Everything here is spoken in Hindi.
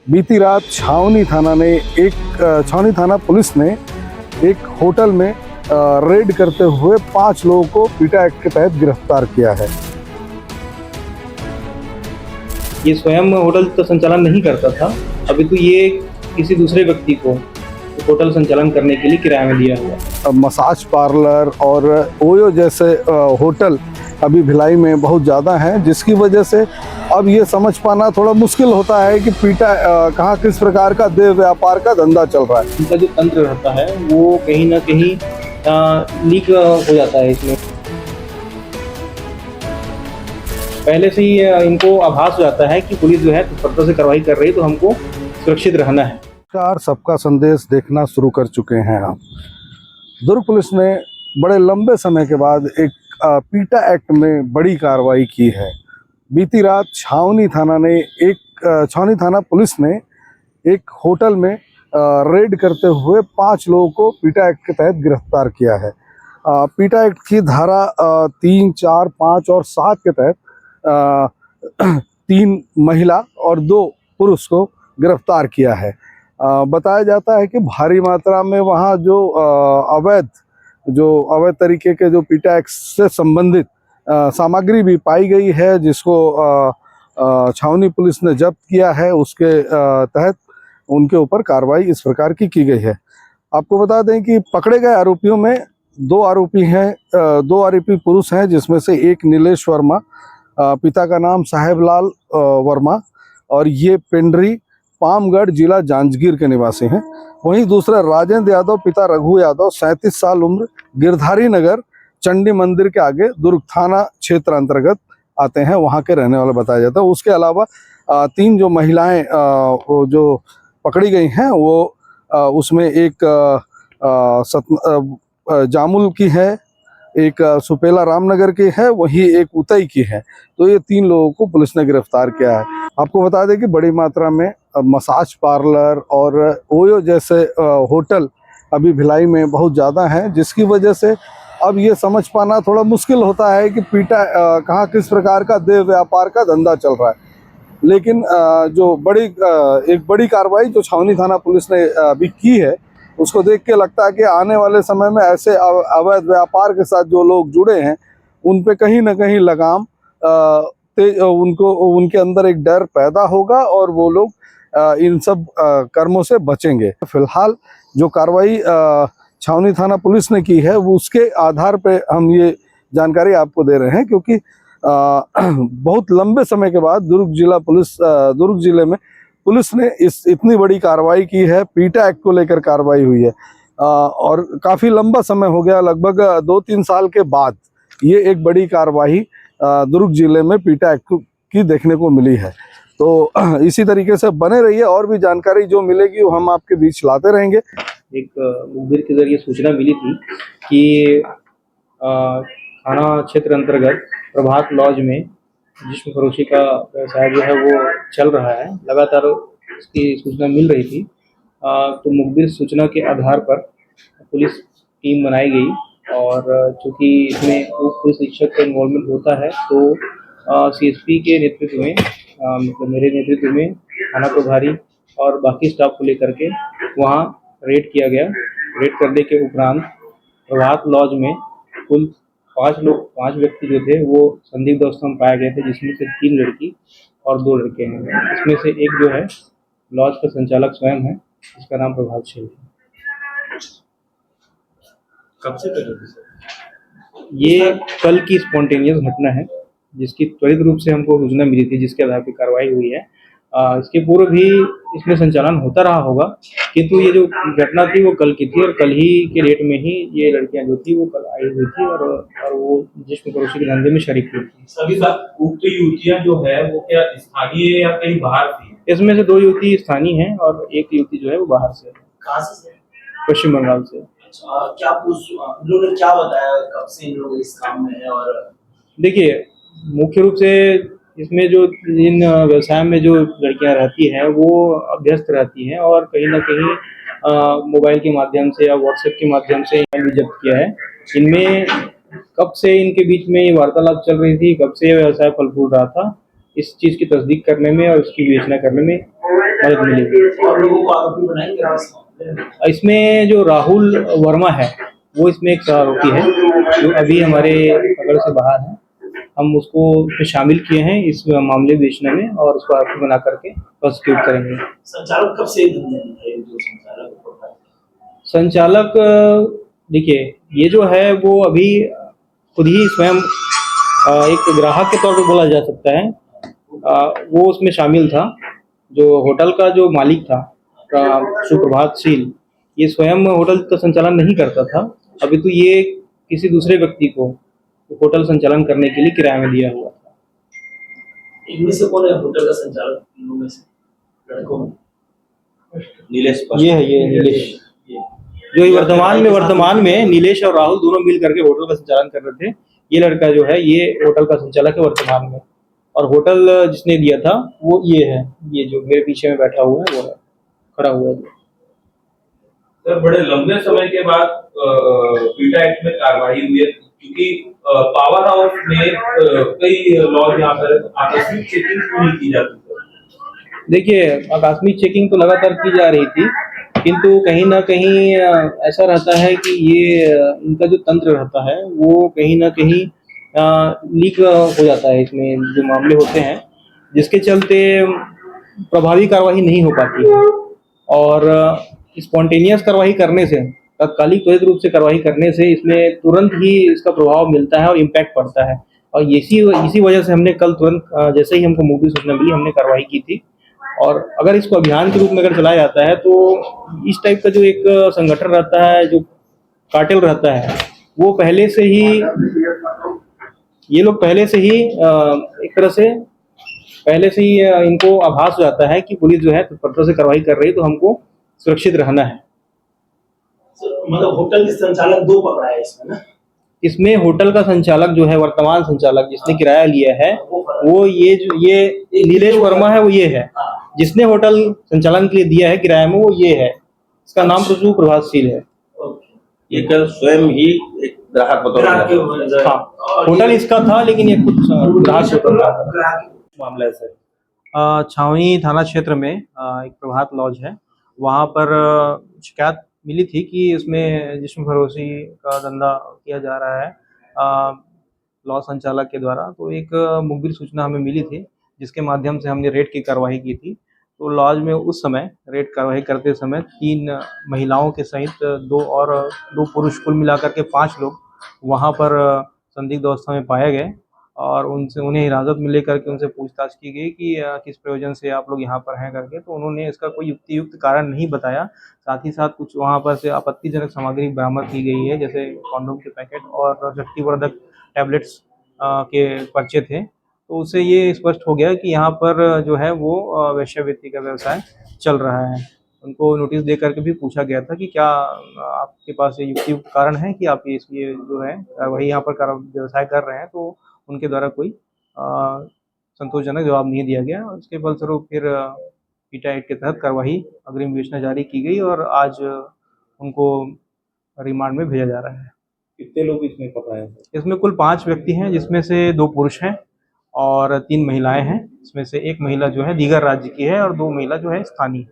बीती रात छावनी थाना पुलिस ने एक होटल में रेड करते हुए 5 लोगों को पीटा एक्ट के तहत गिरफ्तार किया है। ये स्वयं होटल का संचालन नहीं करता था, अभी तो ये किसी दूसरे व्यक्ति को होटल संचालन करने के लिए किराए में दिया हुआ। मसाज पार्लर और ओयो जैसे होटल अभी भिलाई में बहुत ज़्यादा हैं, जिसकी वजह से अब ये समझ पाना थोड़ा मुश्किल होता है कि पीटा कहाँ किस प्रकार का देह व्यापार का धंधा चल रहा है। इनका जो तंत्र रहता है वो कहीं ना कहीं लीक हो जाता है। इसमें पहले से ही इनको आभास हो जाता है कि पुलिस जो है तत्परता से कार्रवाई कर रही है, तो हमको सुरक्षित रहना है। सबका संदेश देखना शुरू कर चुके हैं आप। दुर्ग पुलिस ने बड़े लंबे समय के बाद एक पीटा एक्ट में बड़ी कार्रवाई की है। बीती रात छावनी थाना पुलिस ने एक होटल में रेड करते हुए 5 लोगों को पीटा एक्ट के तहत गिरफ्तार किया है। पीटा एक्ट की धारा 3, 4, 5 और 7 के तहत 3 महिला और 2 पुरुष को गिरफ्तार किया है। बताया जाता है कि भारी मात्रा में वहाँ जो अवैध तरीके के जो पीटा एक्ट से संबंधित सामग्री भी पाई गई है, जिसको छावनी पुलिस ने जब्त किया है। उसके तहत उनके ऊपर कार्रवाई इस प्रकार की गई है। आपको बता दें कि पकड़े गए आरोपियों में 2 आरोपी पुरुष हैं, जिसमें से एक नीलेश वर्मा, पिता का नाम साहेबलाल वर्मा, और ये पेंड्री पामगढ़ जिला जांजगीर के निवासी हैं। वहीं दूसरा राजेंद्र यादव, पिता रघु यादव, 37 साल उम्र, गिरधारी नगर चंडी मंदिर के आगे दुर्ग थाना क्षेत्र अंतर्गत आते हैं, वहां के रहने वाले बताया जाता है। उसके अलावा 3 जो महिलाएं जो पकड़ी गई हैं, वो उसमें एक जामुल की है, एक सुपेला रामनगर की है, वहीं एक उतई की है। तो ये 3 लोगों को पुलिस ने गिरफ्तार किया है। आपको बता दें कि बड़ी मात्रा में मसाज पार्लर और ओयो जैसे होटल अभी भिलाई में बहुत ज़्यादा हैं, जिसकी वजह से अब ये समझ पाना थोड़ा मुश्किल होता है कि पीटा कहाँ किस प्रकार का देह व्यापार का धंधा चल रहा है। लेकिन एक बड़ी कार्रवाई जो छावनी थाना पुलिस ने अभी की है, उसको देख के लगता है कि आने वाले समय में ऐसे अवैध व्यापार के साथ जो लोग जुड़े हैं, उन पे कहीं ना कहीं लगाम उनके अंदर एक डर पैदा होगा और वो लोग इन सब कर्मों से बचेंगे। फिलहाल जो कार्रवाई छावनी थाना पुलिस ने की है, वो उसके आधार पे हम ये जानकारी आपको दे रहे हैं, क्योंकि बहुत लंबे समय के बाद दुर्ग जिले में पुलिस ने इतनी बड़ी कार्रवाई की है। पीटा एक्ट को लेकर कार्रवाई हुई है और काफ़ी लंबा समय हो गया, लगभग 2-3 साल के बाद ये एक बड़ी कार्रवाई दुर्ग जिले में पीटा एक्ट की देखने को मिली है। तो इसी तरीके से बने रहिए, और भी जानकारी जो मिलेगी वो हम आपके बीच लाते रहेंगे। एक मुखबिर के जरिए सूचना मिली थी कि थाना क्षेत्र अंतर्गत प्रभात लॉज में जिस्म फरोशी का व्यवसाय जो है वो चल रहा है। लगातार इसकी सूचना मिल रही थी, तो मुखबिर सूचना के आधार पर पुलिस टीम बनाई गई, और चूँकि इसमें पुलिस अधीक्षक का इन्वॉल्वमेंट होता है, तो सीएसपी के नेतृत्व में, मतलब मेरे नेतृत्व में, थाना प्रभारी और बाकी स्टाफ को लेकर के वहाँ रेड किया गया। रेड करने के उपरांत प्रभात लॉज में कुल 5 व्यक्ति जो थे वो संदिग्ध अवस्था में पाए गए थे, जिसमें से 3 लड़की और 2 लड़के हैं। इसमें से एक जो है लॉज का संचालक स्वयं है, जिसका नाम प्रभावशील है। कब से कर रहे थे? ये कल की स्पॉन्टेनियस घटना है, जिसकी त्वरित रूप से हमको सूचना मिली थी, जिसके आधार पर कार्रवाई हुई है। इसके पूर्व भी इसमें संचालन होता रहा होगा, किंतु ये जो घटना थी वो कल की थी, और कल ही के डेट में ही ये लड़कियां जो थी वो कल आई हुई थी, और वो जिस्म फरोशी के धंधे में शरीक हुई थी। सभी उक्त युवतियां जो है वो क्या स्थानीय या कहीं बाहर थी? इसमें से 2 युवती स्थानीय हैं और एक युवती जो है वो बाहर से है। कहाँ से? पश्चिम बंगाल से। क्या उन्होंने क्या बताया, कब से इन लोग इस काम में है? और देखिए, मुख्य रूप से इसमें जो इन व्यवसाय में जो लड़कियां रहती हैं वो अभ्यस्त रहती हैं, और कहीं ना कहीं मोबाइल के माध्यम से या व्हाट्सएप के माध्यम से भी जब्त किया है। इनमें कब से इनके बीच में ये वार्तालाप चल रही थी, कब से ये व्यवसाय फल फूल रहा था, इस चीज़ की तस्दीक करने में और इसकी विवेचना करने में मदद मिलेगी। और लोगों को आरोपी बनाएंगे इस मामले में? इसमें जो राहुल वर्मा है वो इसमें एक आरोपी है जो अभी हमारे पकड़ से बाहर है। हम उसको इसमें शामिल किए हैं इस मामले विवेचना में और उसको आरोपी बना करके प्रोसिक्यूट करेंगे। संचालक कब से धंधे में है, जो संचालक होता है? संचालक देखिए ये जो है वो अभी खुद ही स्वयं एक ग्राहक के तौर पे बोला जा सकता है। वो उसमें शामिल था। जो होटल का जो मालिक था सुप्रभातशील, ये स्वयं होटल का संचालन नहीं करता था। अभी तो ये किसी दूसरे व्यक्ति को होटल संचालन करने के लिए किराए में दिया हुआ था। इनमें से कौन है होटल का संचालक, इनमें में से लड़कों में? नीलेश ये है, ये नीलेश, जो वर्तमान में नीलेश और राहुल दोनों मिल करके होटल का संचालन कर रहे थे। ये लड़का जो है ये होटल का संचालक है वर्तमान में, और होटल जिसने दिया था वो ये है, ये जो मेरे पीछे में बैठा हुआ है वो है, खड़ा हुआ है। सर बड़े लंबे समय के बाद पीटा एक्ट में कार्रवाई हुई है, क्योंकि पावर हाउस में कई लॉज यहाँ पर आकस्मिक चेकिंग क्यों नहीं की जाती? देखिए आकस्मिक चेकिंग तो लगातार की जा रही थी, किंतु कहीं ना कहीं ऐसा रहता है कि ये इनका जो तंत्र रहता है वो कहीं ना कहीं लीक हो जाता है। इसमें जो मामले होते हैं जिसके चलते प्रभावी कार्रवाई नहीं हो पाती है, और स्पॉन्टेनियस कार्रवाई करने से, तत्कालिक त्वरित रूप से कार्रवाई करने से इसमें तुरंत ही इसका प्रभाव मिलता है और इम्पैक्ट पड़ता है। और इसी वजह से हमने कल तुरंत जैसे ही हमको मुखबिर सूचना मिली हमने कार्रवाई की थी। और अगर इसको अभियान के रूप में अगर चलाया जाता है तो इस टाइप का जो एक संगठन रहता है, जो कार्टेल रहता है, वो पहले से ही, ये लोग पहले से ही एक तरह से इनको आभास हो जाता है कि पुलिस जो है तत्परता से कार्रवाई कर रही है, तो हमको सुरक्षित रहना है। मतलब होटल के संचालक दो पकड़ा है इसमें ना? इसमें होटल का संचालक जो है, वर्तमान संचालक जिसने किराया लिया है, वो ये नीलेश वर्मा है, वो ये है जिसने होटल संचालन के लिए दिया है किराए में, वो ये है। इसका नाम सुप्रभातशील है। ये कल स्वयं ही एक ग्राहक बतौर हाँ, होटल इसका था लेकिन ये खुद ग्राहक था। मामला है सर। छावनी थाना क्षेत्र में एक प्रभात लॉज है, वहाँ पर शिकायत मिली थी कि इसमें जिस्म फरोशी का धंधा किया जा रहा है लॉज संचालक के द्वारा। तो एक मुखबिर सूचना हमें मिली थी जिसके माध्यम से हमने रेड की कार्रवाई की थी। तो लॉज में उस समय रेड कार्रवाई करते समय 3 महिलाओं के सहित 2 पुरुष, कुल मिलाकर के 5 लोग वहाँ पर संदिग्ध अवस्था में पाए गए, और उन्हें हिरासत में लेकर के उनसे पूछताछ की गई कि किस प्रयोजन से आप लोग यहाँ पर हैं करके। तो उन्होंने इसका कोई युक्तियुक्त कारण नहीं बताया। साथ ही साथ कुछ वहाँ पर से आपत्तिजनक सामग्री बरामद की गई है, जैसे कॉन्डोम के पैकेट और शक्तिवर्धक टैबलेट्स के पर्चे थे। तो उससे ये स्पष्ट हो गया कि यहाँ पर जो है वो वेश्यावृत्ति का व्यवसाय चल रहा है। उनको नोटिस दे करके भी पूछा गया था कि क्या आपके पास ये युक्तियुक्त कारण है कि आप ये जो है वही यहाँ पर व्यवसाय कर रहे हैं। तो उनके द्वारा कोई संतोषजनक जवाब नहीं दिया गया। उसके फलस्वरूप फिर पीटा एक्ट के तहत कार्रवाई अग्रिम विवेचना जारी की गई और आज उनको रिमांड में भेजा जा रहा है। कितने लोग इसमें पकड़े हैं? इसमें कुल 5 व्यक्ति हैं, जिसमें से 2 पुरुष हैं और 3 महिलाएं हैं। इसमें से एक महिला जो है दीगर राज्य की है और 2 महिला जो है स्थानीय है।